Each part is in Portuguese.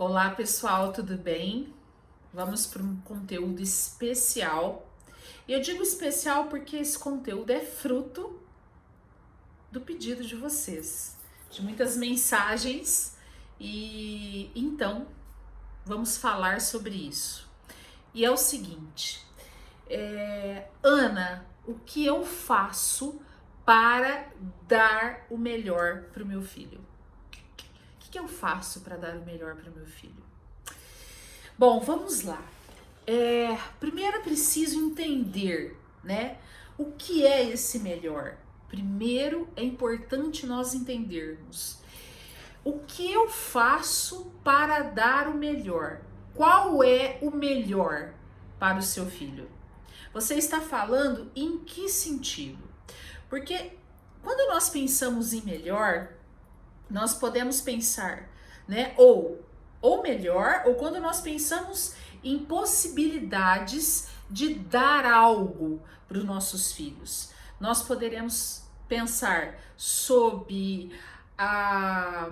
Olá pessoal, tudo bem? Vamos para um conteúdo especial. E eu digo especial porque esse conteúdo é fruto do pedido de vocês, de muitas mensagens, e então vamos falar sobre isso. E é o seguinte, Ana, o que eu faço para dar o melhor para o meu filho? O que eu faço para dar o melhor para o meu filho? Bom, vamos lá. Primeiro é preciso entender, né? O que é esse melhor? Primeiro é importante nós entendermos o que eu faço para dar o melhor. Qual é o melhor para o seu filho? Você está falando em que sentido? Porque quando nós pensamos em melhor, nós podemos pensar, né? Ou melhor, ou quando nós pensamos em possibilidades de dar algo para os nossos filhos. Nós poderemos pensar sob a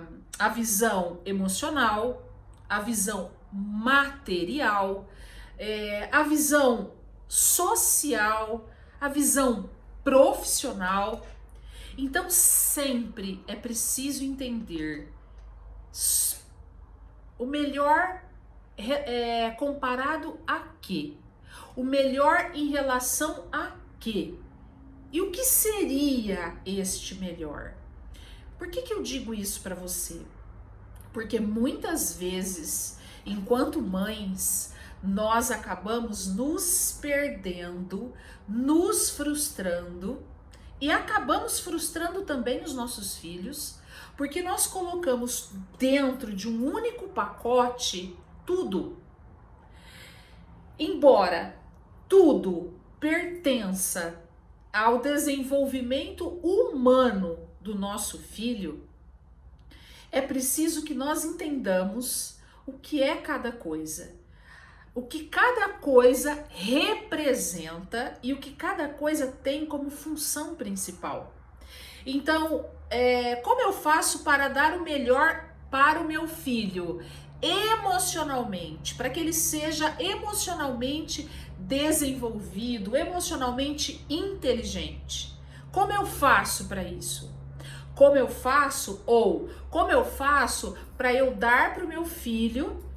visão emocional, a visão material, a visão social, a visão profissional. Então sempre é preciso entender o melhor comparado a quê? O melhor em relação a quê? E o que seria este melhor? Por que eu digo isso para você? Porque muitas vezes, enquanto mães, nós acabamos nos perdendo, nos frustrando e acabamos frustrando também os nossos filhos, porque nós colocamos dentro de um único pacote tudo. Embora tudo pertença ao desenvolvimento humano do nosso filho, é preciso que nós entendamos o que é cada coisa, o que cada coisa representa e o que cada coisa tem como função principal. Então, como eu faço para dar o melhor para o meu filho emocionalmente, para que ele seja emocionalmente desenvolvido, emocionalmente inteligente? Como eu faço para isso? Como eu faço para eu dar para o meu filho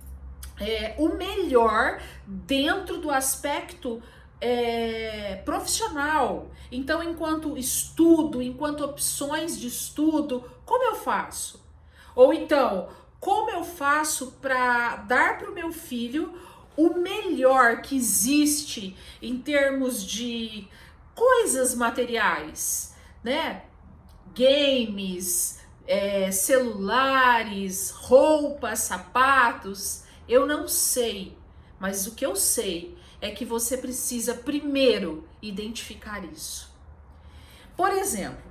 o melhor dentro do aspecto profissional? Então, enquanto estudo, enquanto opções de estudo, como eu faço? Ou então, como eu faço para dar para o meu filho o melhor que existe em termos de coisas materiais, né? Games, celulares, roupas, sapatos. Eu não sei, mas o que eu sei é que você precisa primeiro identificar isso. Por exemplo,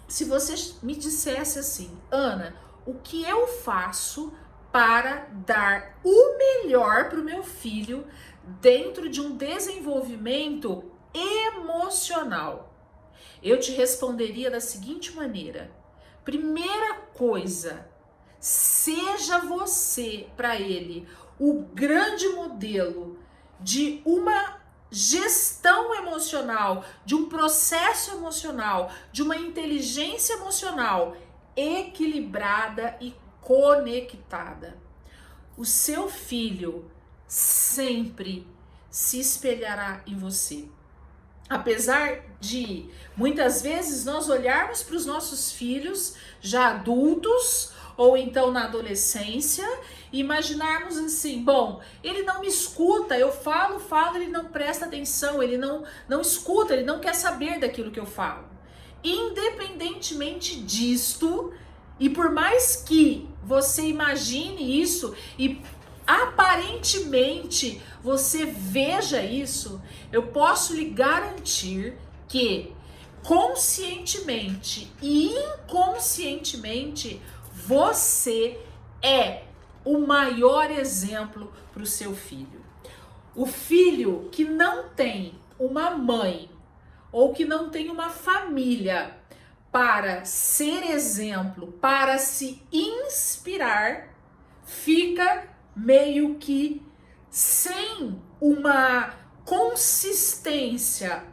se você me dissesse assim, Ana, o que eu faço para dar o melhor para o meu filho dentro de um desenvolvimento emocional? Eu te responderia da seguinte maneira: primeira coisa, seja você para ele o grande modelo de uma gestão emocional, de um processo emocional, de uma inteligência emocional equilibrada e conectada. O seu filho sempre se espelhará em você. Apesar de muitas vezes nós olharmos para os nossos filhos já adultos ou então na adolescência e imaginarmos assim, bom, ele não me escuta, eu falo, ele não presta atenção, ele não escuta, ele não quer saber daquilo que eu falo. Independentemente disto, e por mais que você imagine isso e aparentemente você veja isso, eu posso lhe garantir que conscientemente e inconscientemente você é o maior exemplo para o seu filho. O filho que não tem uma mãe ou que não tem uma família para ser exemplo, para se inspirar, fica meio que sem uma consistência,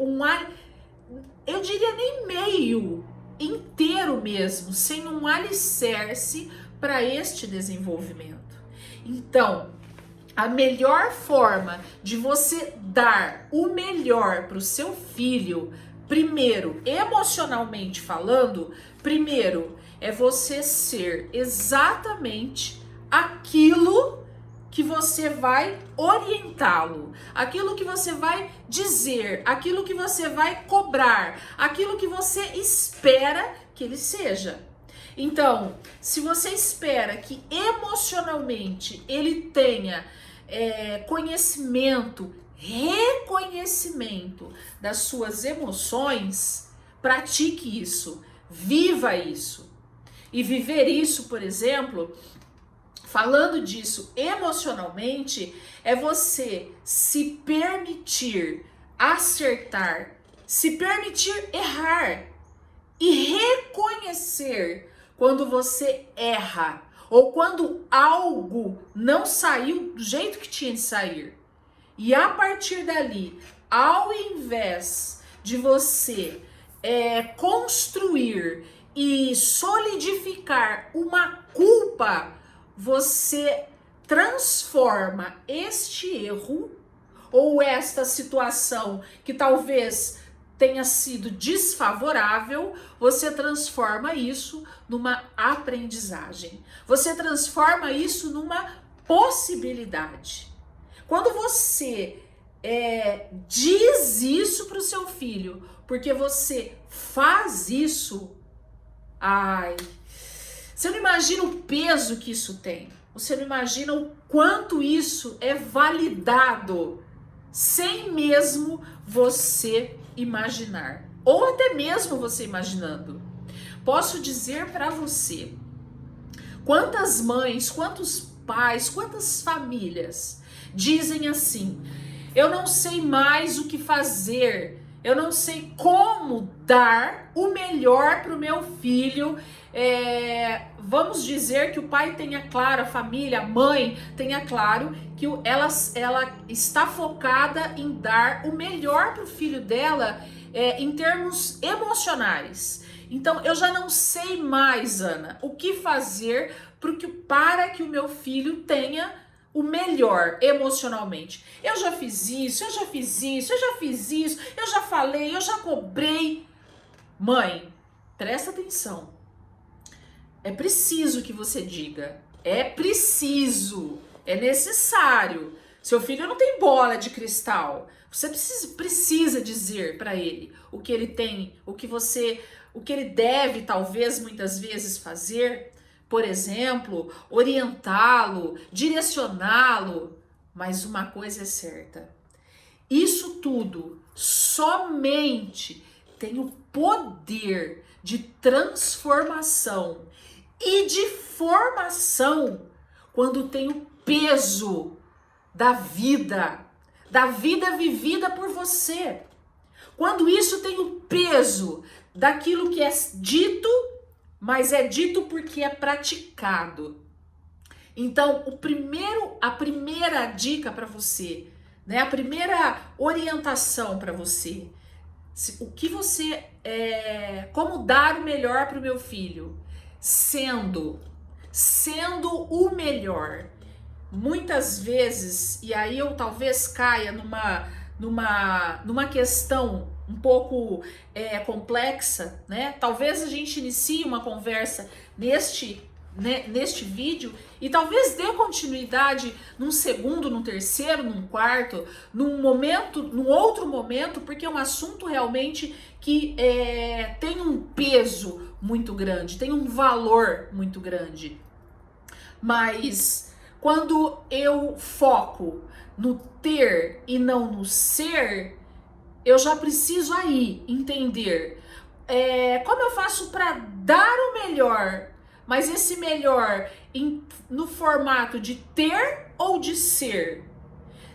eu diria nem meio, inteiro mesmo, sem um alicerce para este desenvolvimento. Então, a melhor forma de você dar o melhor para o seu filho, primeiro, emocionalmente falando, primeiro é você ser exatamente aquilo que você vai orientá-lo, aquilo que você vai dizer, aquilo que você vai cobrar, aquilo que você espera que ele seja. Então, se você espera que emocionalmente ele tenha conhecimento, reconhecimento das suas emoções, pratique isso, viva isso. E viver isso, por exemplo, falando disso emocionalmente, é você se permitir acertar, se permitir errar e reconhecer quando você erra ou quando algo não saiu do jeito que tinha de sair. E a partir dali, ao invés de você construir e solidificar uma culpa, você transforma este erro ou esta situação que talvez tenha sido desfavorável, você transforma isso numa aprendizagem. Você transforma isso numa possibilidade. Quando você diz isso para o seu filho, porque você faz isso, você não imagina o peso que isso tem. Você não imagina o quanto isso é validado sem mesmo você imaginar. Ou até mesmo você imaginando. Posso dizer para você, quantas mães, quantos pais, quantas famílias dizem assim: eu não sei mais o que fazer, eu não sei como dar o melhor para o meu filho. Vamos dizer que o pai tenha claro, a família, a mãe tenha claro que ela está focada em dar o melhor para o filho dela em termos emocionais. Então, eu já não sei mais, Ana, o que fazer para que o meu filho tenha o melhor emocionalmente. Eu já fiz isso, eu já fiz isso, eu já fiz isso, eu já falei, eu já cobrei. Mãe, presta atenção. É preciso que você diga. É preciso. É necessário. Seu filho não tem bola de cristal. Você precisa dizer para ele o que ele tem, o que ele deve, talvez, muitas vezes fazer. Por exemplo, orientá-lo, direcioná-lo. Mas uma coisa é certa: isso tudo somente tem o poder de transformação e de formação quando tem o peso da vida vivida por você. Quando isso tem o peso daquilo que é dito, mas é dito porque é praticado. Então, a primeira dica para você, né? A primeira orientação para você, como dar o melhor para o meu filho, sendo o melhor. Muitas vezes, e aí eu talvez caia numa questão um pouco complexa, né? Talvez a gente inicie uma conversa neste vídeo e talvez dê continuidade num segundo, num terceiro, num quarto, num outro momento, porque é um assunto realmente que tem um peso muito grande, tem um valor muito grande. Mas quando eu foco no ter e não no ser, eu já preciso aí entender como eu faço para dar o melhor, mas esse melhor no formato de ter ou de ser.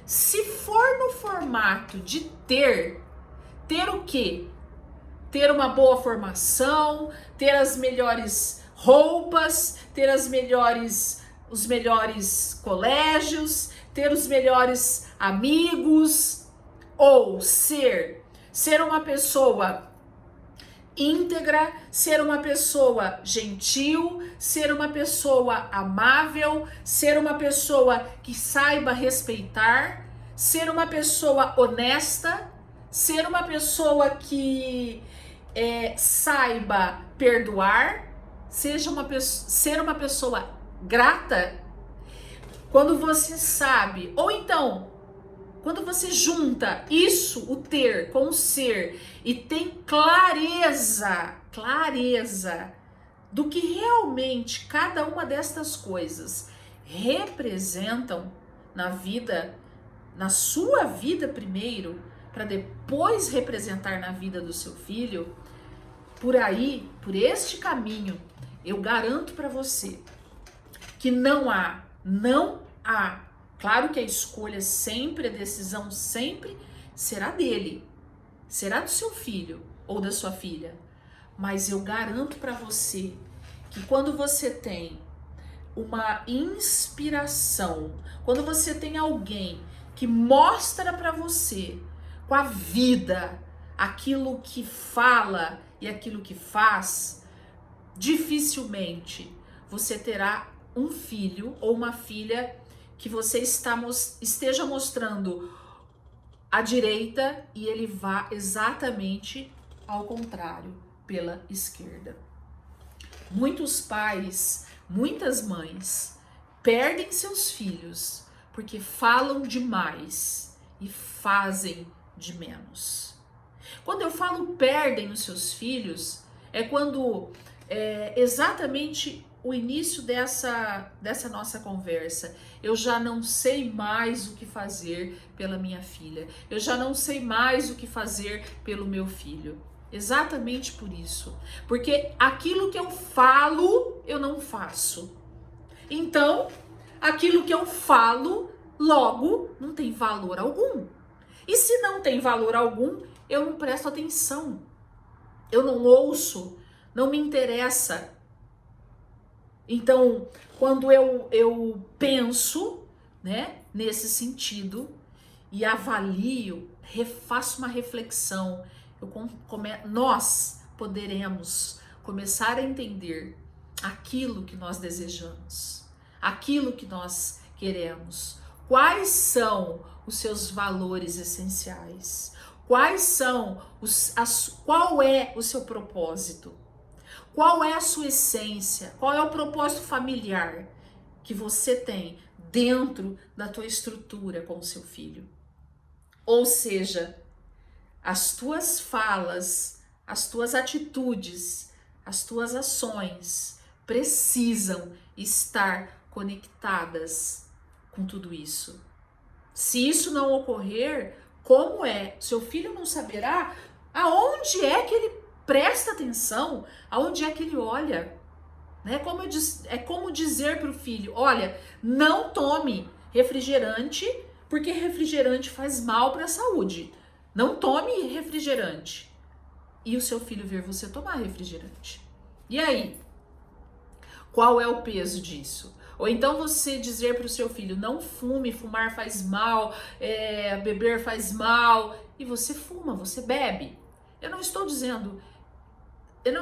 Se for no formato de ter o quê? Ter uma boa formação, ter as melhores roupas, ter as melhores os melhores colégios, ter os melhores amigos, ou ser uma pessoa íntegra, ser uma pessoa gentil, ser uma pessoa amável, ser uma pessoa que saiba respeitar, ser uma pessoa honesta, ser uma pessoa que saiba perdoar, ser uma pessoa grata. Quando você sabe, ou então, quando você junta isso, o ter, com o ser, e tem clareza do que realmente cada uma destas coisas representam na vida, na sua vida primeiro, para depois representar na vida do seu filho, por aí, por este caminho, eu garanto para você que não há, claro que a escolha sempre, a decisão sempre será dele, será do seu filho ou da sua filha, mas eu garanto para você que quando você tem uma inspiração, quando você tem alguém que mostra para você com a vida aquilo que fala e aquilo que faz, dificilmente você terá um filho ou uma filha que você esteja mostrando à direita e ele vá exatamente ao contrário, pela esquerda. Muitos pais, muitas mães perdem seus filhos porque falam demais e fazem de menos. Quando eu falo perdem os seus filhos, é quando exatamente o início dessa nossa conversa. Eu já não sei mais o que fazer pela minha filha. Eu já não sei mais o que fazer pelo meu filho. Exatamente por isso. Porque aquilo que eu falo, eu não faço. Então, aquilo que eu falo, logo, não tem valor algum. E se não tem valor algum, eu não presto atenção. Eu não ouço, não me interessa. Então, quando eu penso, né, nesse sentido e avalio, faço uma reflexão, nós poderemos começar a entender aquilo que nós desejamos, aquilo que nós queremos, quais são os seus valores essenciais, quais são qual é o seu propósito. Qual é a sua essência? Qual é o propósito familiar que você tem dentro da tua estrutura com o seu filho? Ou seja, as tuas falas, as tuas atitudes, as tuas ações precisam estar conectadas com tudo isso. Se isso não ocorrer, como é? Seu filho não saberá aonde é que ele presta atenção, aonde é que ele olha, né? É como dizer para o filho, olha, não tome refrigerante, porque refrigerante faz mal para a saúde. Não tome refrigerante. E o seu filho ver você tomar refrigerante. E aí? Qual é o peso disso? Ou então você dizer para o seu filho, não fume, fumar faz mal, beber faz mal, e você fuma, você bebe. Eu não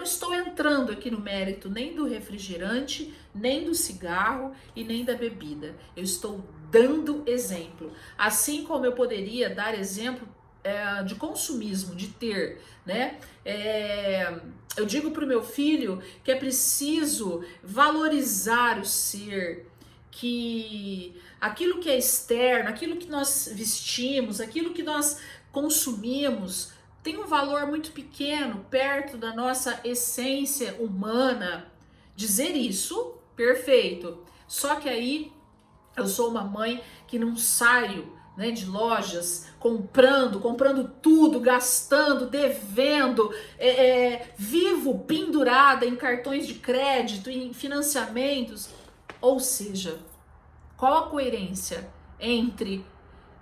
estou entrando aqui no mérito nem do refrigerante, nem do cigarro e nem da bebida. Eu estou dando exemplo. Assim como eu poderia dar exemplo de consumismo, de ter, né? Eu digo para o meu filho que é preciso valorizar o ser, que aquilo que é externo, aquilo que nós vestimos, aquilo que nós consumimos, tem um valor muito pequeno perto da nossa essência humana. Dizer isso, perfeito. Só que aí eu sou uma mãe que não saio, né, de lojas comprando tudo, gastando, devendo, vivo pendurada em cartões de crédito, em financiamentos. Ou seja, qual a coerência entre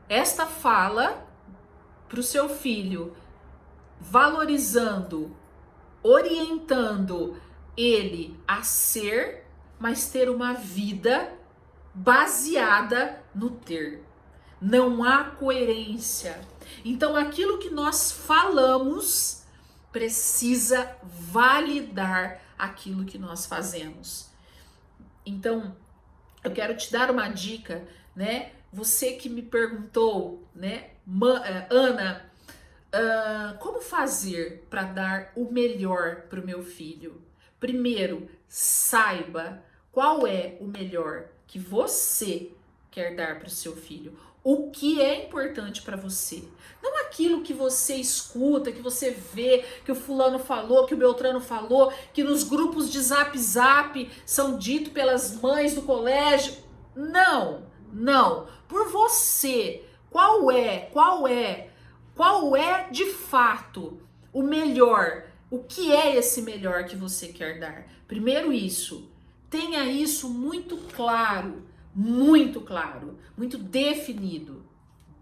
esta fala para o seu filho, valorizando, orientando ele a ser, mas ter uma vida baseada no ter. Não há coerência. Então, aquilo que nós falamos precisa validar aquilo que nós fazemos. Então, eu quero te dar uma dica, né? Você que me perguntou, né, Ana, como fazer para dar o melhor para o meu filho? Primeiro, saiba qual é o melhor que você quer dar para o seu filho. O que é importante para você. Não aquilo que você escuta, que você vê, que o fulano falou, que o Beltrano falou, que nos grupos de Zap são dito pelas mães do colégio. Não, não. Por você. Qual é de fato o melhor? O que é esse melhor que você quer dar? Primeiro isso. Tenha isso muito claro, muito definido.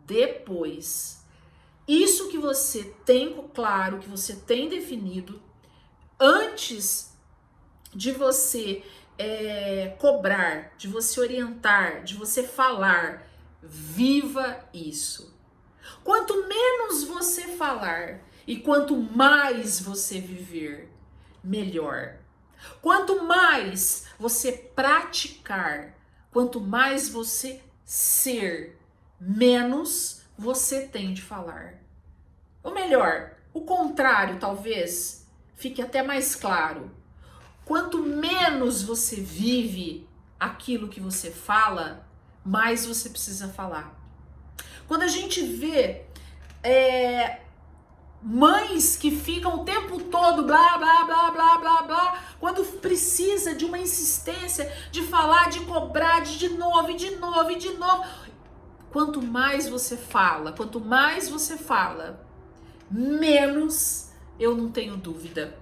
Depois, isso que você tem claro, que você tem definido, antes de você cobrar, de você orientar, de você falar, viva isso. Quanto menos você falar e quanto mais você viver, melhor. Quanto mais você praticar, quanto mais você ser, menos você tem de falar. Ou melhor, o contrário talvez fique até mais claro. Quanto menos você vive aquilo que você fala, mais você precisa falar. Quando a gente vê mães que ficam o tempo todo blá, blá, blá, blá, blá, blá, quando precisa de uma insistência, de falar, de cobrar, de novo, e de novo, e de novo. Quanto mais você fala, menos, eu não tenho dúvida,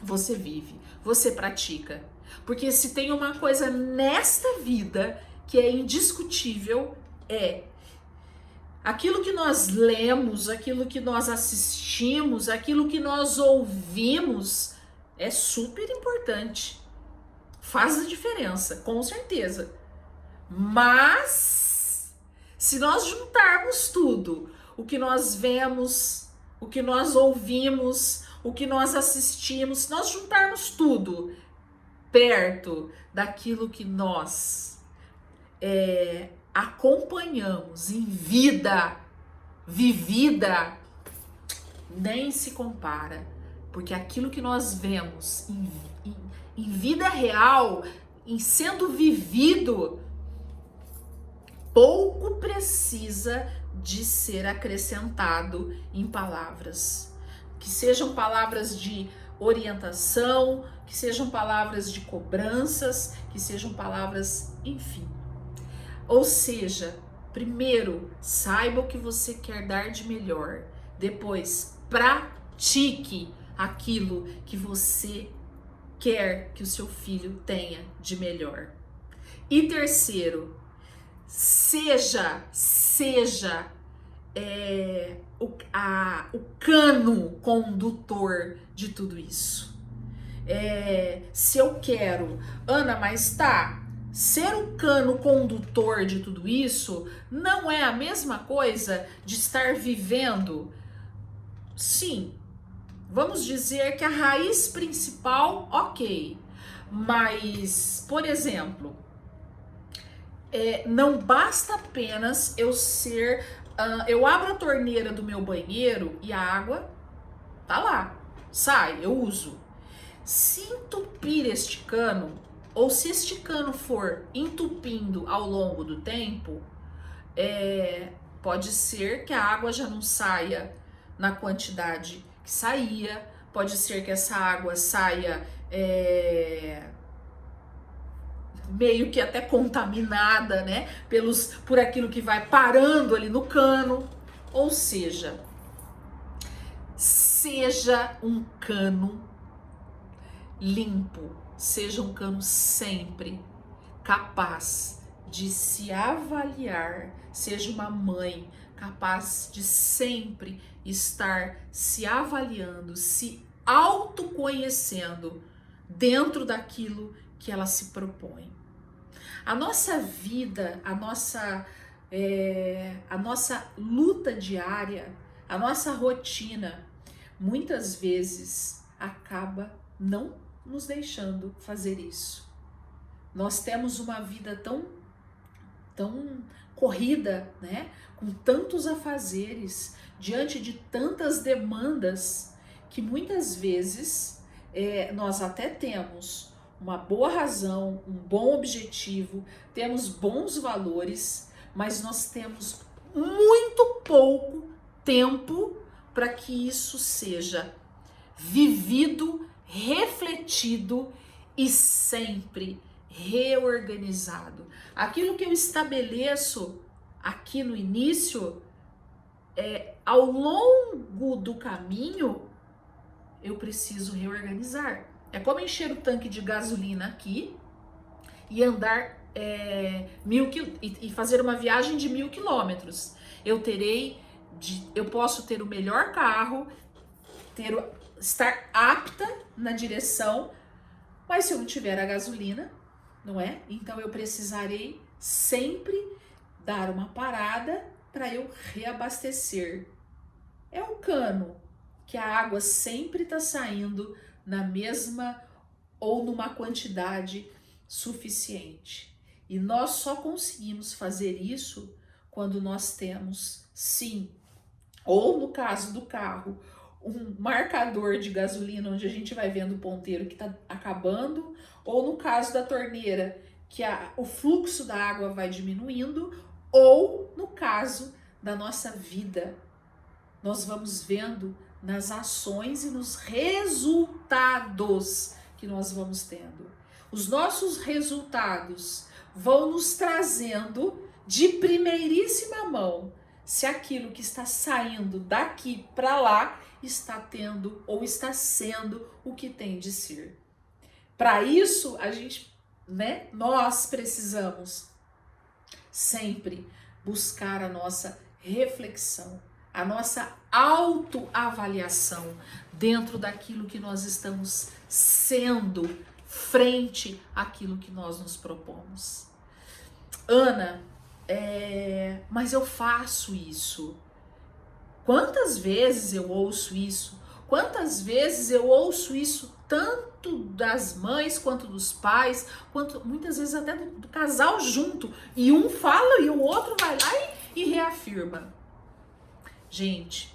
você vive, você pratica. Porque se tem uma coisa nesta vida que é indiscutível, aquilo que nós lemos, aquilo que nós assistimos, aquilo que nós ouvimos é super importante. Faz a diferença, com certeza. Mas, se nós juntarmos tudo, o que nós vemos, o que nós ouvimos, o que nós assistimos, se nós juntarmos tudo perto daquilo que nós acompanhamos em vida vivida, nem se compara, porque aquilo que nós vemos em vida real, em sendo vivido, pouco precisa de ser acrescentado em palavras, que sejam palavras de orientação, que sejam palavras de cobranças, que sejam palavras, enfim. Ou seja, primeiro, saiba o que você quer dar de melhor. Depois, pratique aquilo que você quer que o seu filho tenha de melhor. E terceiro, seja o cano condutor de tudo isso. Se eu quero, Ana, mas tá, ser o cano condutor de tudo isso não é a mesma coisa de estar vivendo. Sim, vamos dizer que a raiz principal, ok. Mas, por exemplo, não basta apenas eu ser... eu abro a torneira do meu banheiro e a água tá lá, sai, eu uso. Se entupir este cano, ou se este cano for entupindo ao longo do tempo, pode ser que a água já não saia na quantidade que saía, pode ser que essa água saia meio que até contaminada, né, por aquilo que vai parando ali no cano. Ou seja, seja um cano limpo, seja um cano sempre capaz de se avaliar, seja uma mãe capaz de sempre estar se avaliando, se autoconhecendo dentro daquilo que ela se propõe. A nossa vida, a nossa luta diária, a nossa rotina, muitas vezes acaba não nos deixando fazer isso. Nós temos uma vida tão corrida, né? Com tantos afazeres, diante de tantas demandas, que muitas vezes nós até temos uma boa razão, um bom objetivo, temos bons valores, mas nós temos muito pouco tempo para que isso seja vivido, refletido e sempre reorganizado. Aquilo que eu estabeleço aqui no início, ao longo do caminho, eu preciso reorganizar. É como encher o tanque de gasolina aqui e andar e fazer uma viagem de 1.000 quilômetros. Eu posso ter o melhor carro, estar apta na direção, mas se eu não tiver a gasolina, não é? Então eu precisarei sempre dar uma parada para eu reabastecer. É um cano que a água sempre está saindo na mesma ou numa quantidade suficiente. E nós só conseguimos fazer isso quando nós temos, sim, ou no caso do carro, um marcador de gasolina onde a gente vai vendo o ponteiro que está acabando, ou no caso da torneira, que o fluxo da água vai diminuindo, ou no caso da nossa vida, nós vamos vendo nas ações e nos resultados que nós vamos tendo. Os nossos resultados vão nos trazendo de primeiríssima mão se aquilo que está saindo daqui para lá está tendo ou está sendo o que tem de ser. Para isso, nós precisamos sempre buscar a nossa reflexão, a nossa autoavaliação dentro daquilo que nós estamos sendo frente àquilo que nós nos propomos. Ana, mas eu faço isso. Quantas vezes eu ouço isso? Quantas vezes eu ouço isso tanto das mães quanto dos pais, quanto muitas vezes até do casal junto, e um fala e o outro vai lá e reafirma. Gente,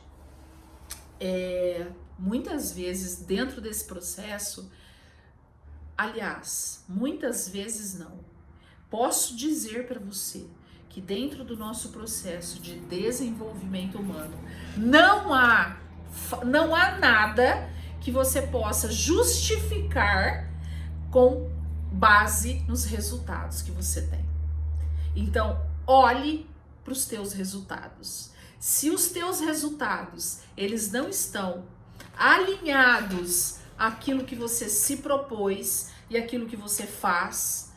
muitas vezes dentro desse processo, aliás, muitas vezes não, posso dizer para você que dentro do nosso processo de desenvolvimento humano não há nada que você possa justificar com base nos resultados que você tem. Então, olhe para os teus resultados. Se os teus resultados, eles não estão alinhados àquilo que você se propôs e àquilo que você faz,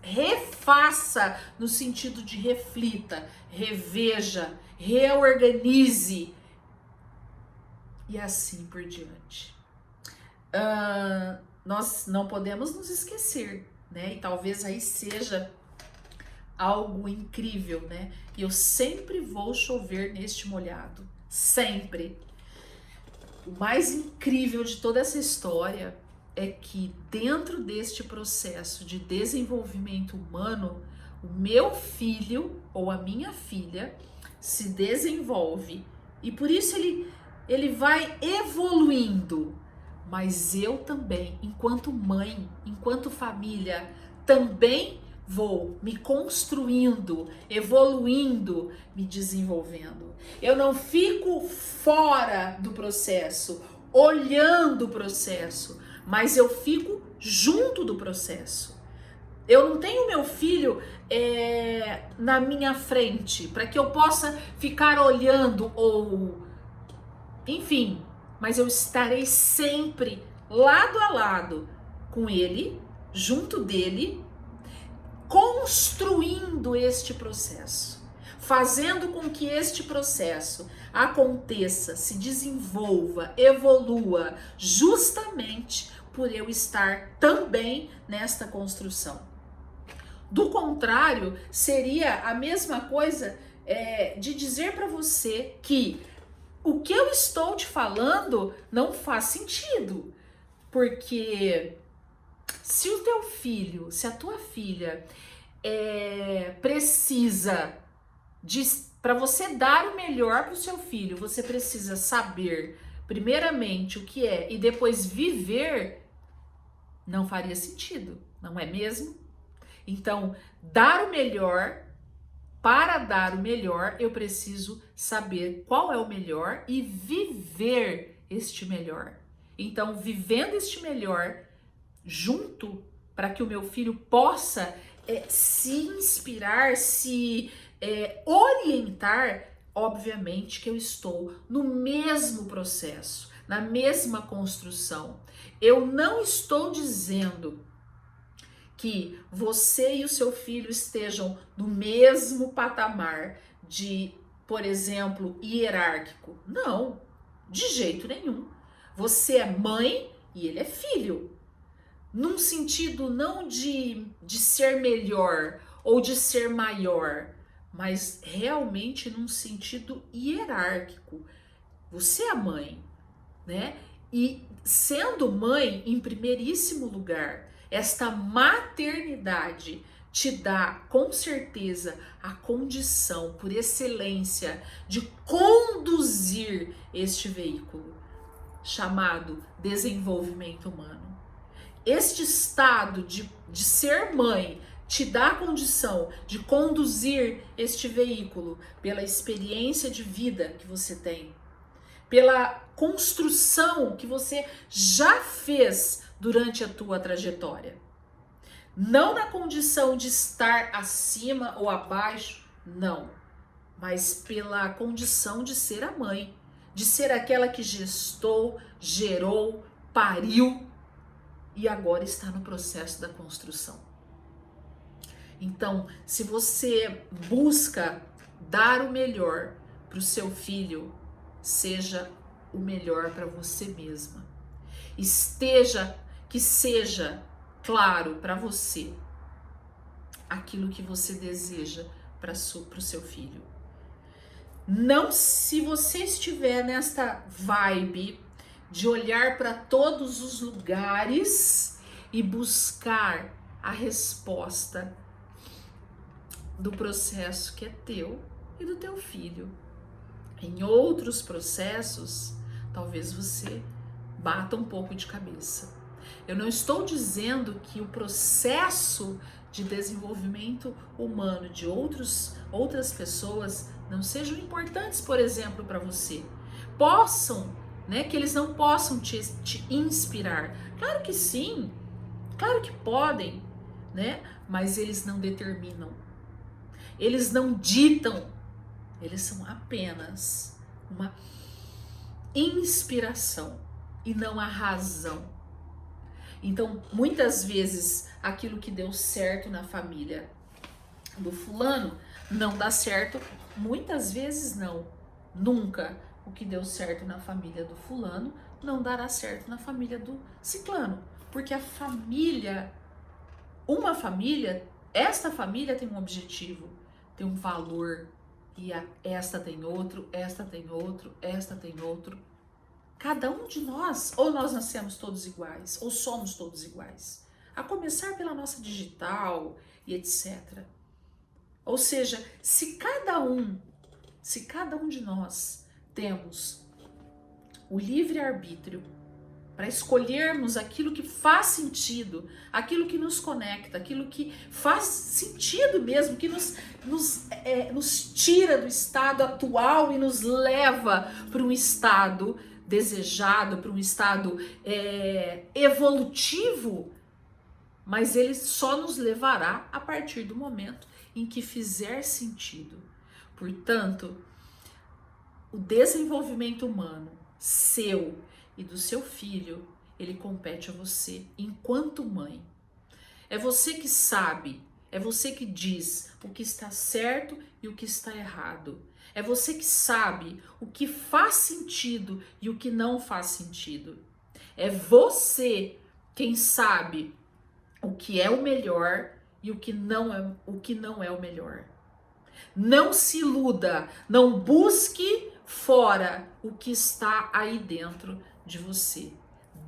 refaça no sentido de reflita, reveja, reorganize e assim por diante. Nós não podemos nos esquecer, né? E talvez aí seja algo incrível, né? E eu sempre vou chover neste molhado, sempre. O mais incrível de toda essa história é que dentro deste processo de desenvolvimento humano, o meu filho ou a minha filha se desenvolve e por isso ele vai evoluindo, mas eu também, enquanto mãe, enquanto família, também vou me construindo, evoluindo, me desenvolvendo. Eu não fico fora do processo, olhando o processo, mas eu fico junto do processo. Eu não tenho meu filho na minha frente para que eu possa ficar olhando ou, enfim, mas eu estarei sempre lado a lado com ele, junto dele, construindo este processo, fazendo com que este processo aconteça, se desenvolva, evolua, justamente por eu estar também nesta construção. Do contrário, seria a mesma coisa de dizer para você que o que eu estou te falando não faz sentido. Porque se o teu filho, se a tua filha precisa para você dar o melhor para o seu filho, você precisa saber primeiramente o que é e depois viver, não faria sentido, não é mesmo? Então, dar o melhor, para dar o melhor, eu preciso saber qual é o melhor e viver este melhor. Então, vivendo este melhor junto, para que o meu filho possa se inspirar, se orientar, obviamente que eu estou no mesmo processo, na mesma construção. Eu não estou dizendo que você e o seu filho estejam no mesmo patamar de, por exemplo, hierárquico. Não, de jeito nenhum. Você é mãe e ele é filho. Num sentido não de ser melhor ou de ser maior, mas realmente num sentido hierárquico. Você é mãe, né? E sendo mãe, em primeiríssimo lugar, esta maternidade te dá com certeza a condição, por excelência, de conduzir este veículo chamado desenvolvimento humano. Este estado de ser mãe te dá a condição de conduzir este veículo pela experiência de vida que você tem, pela construção que você já fez durante a tua trajetória. Não na condição de estar acima ou abaixo, não, mas pela condição de ser a mãe, de ser aquela que gestou, gerou, pariu e agora está no processo da construção. Então, se você busca dar o melhor para o seu filho, seja o melhor para você mesma. Que seja claro para você aquilo que você deseja para o seu filho. Não, se você estiver nesta vibe de olhar para todos os lugares e buscar a resposta do processo que é teu e do teu filho. Em outros processos, talvez você bata um pouco de cabeça. Eu não estou dizendo que o processo de desenvolvimento humano de outras pessoas não sejam importantes, por exemplo, para você. Que eles não possam te inspirar. Claro que sim, claro que podem, né? Mas eles não determinam. Eles não ditam. Eles são apenas uma inspiração e não a razão. Então, muitas vezes, aquilo que deu certo na família do fulano não dá certo. Muitas vezes não. Nunca o que deu certo na família do fulano não dará certo na família do ciclano. Porque esta família tem um objetivo, tem um valor. E esta tem outro, esta tem outro, esta tem outro. Cada um de nós, ou nós nascemos todos iguais, ou somos todos iguais. A começar pela nossa digital e etc. Ou seja, se cada um de nós temos o livre-arbítrio para escolhermos aquilo que faz sentido, aquilo que nos conecta, aquilo que faz sentido mesmo, que nos tira do estado atual e nos leva para um estado desejado, para um estado evolutivo, mas ele só nos levará a partir do momento em que fizer sentido. Portanto, o desenvolvimento humano seu e do seu filho, ele compete a você enquanto mãe. É você que sabe, é você que diz o que está certo e o que está errado. É você que sabe o que faz sentido e o que não faz sentido. É você quem sabe o que é o melhor e o que não é o melhor. Não se iluda, não busque fora o que está aí dentro de você,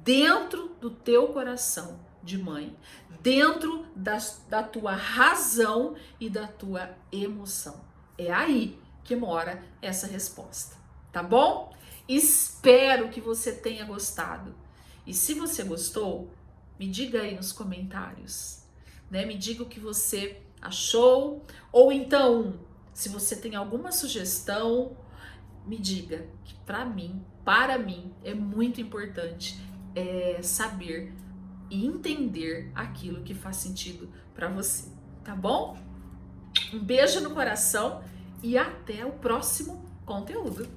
dentro do teu coração de mãe, dentro da tua razão e da tua emoção. É aí que mora essa resposta, tá bom? Espero que você tenha gostado. E se você gostou, me diga aí nos comentários, né? Me diga o que você achou, ou então, se você tem alguma sugestão, me diga, que para mim é muito importante saber e entender aquilo que faz sentido para você, tá bom? Um beijo no coração e até o próximo conteúdo.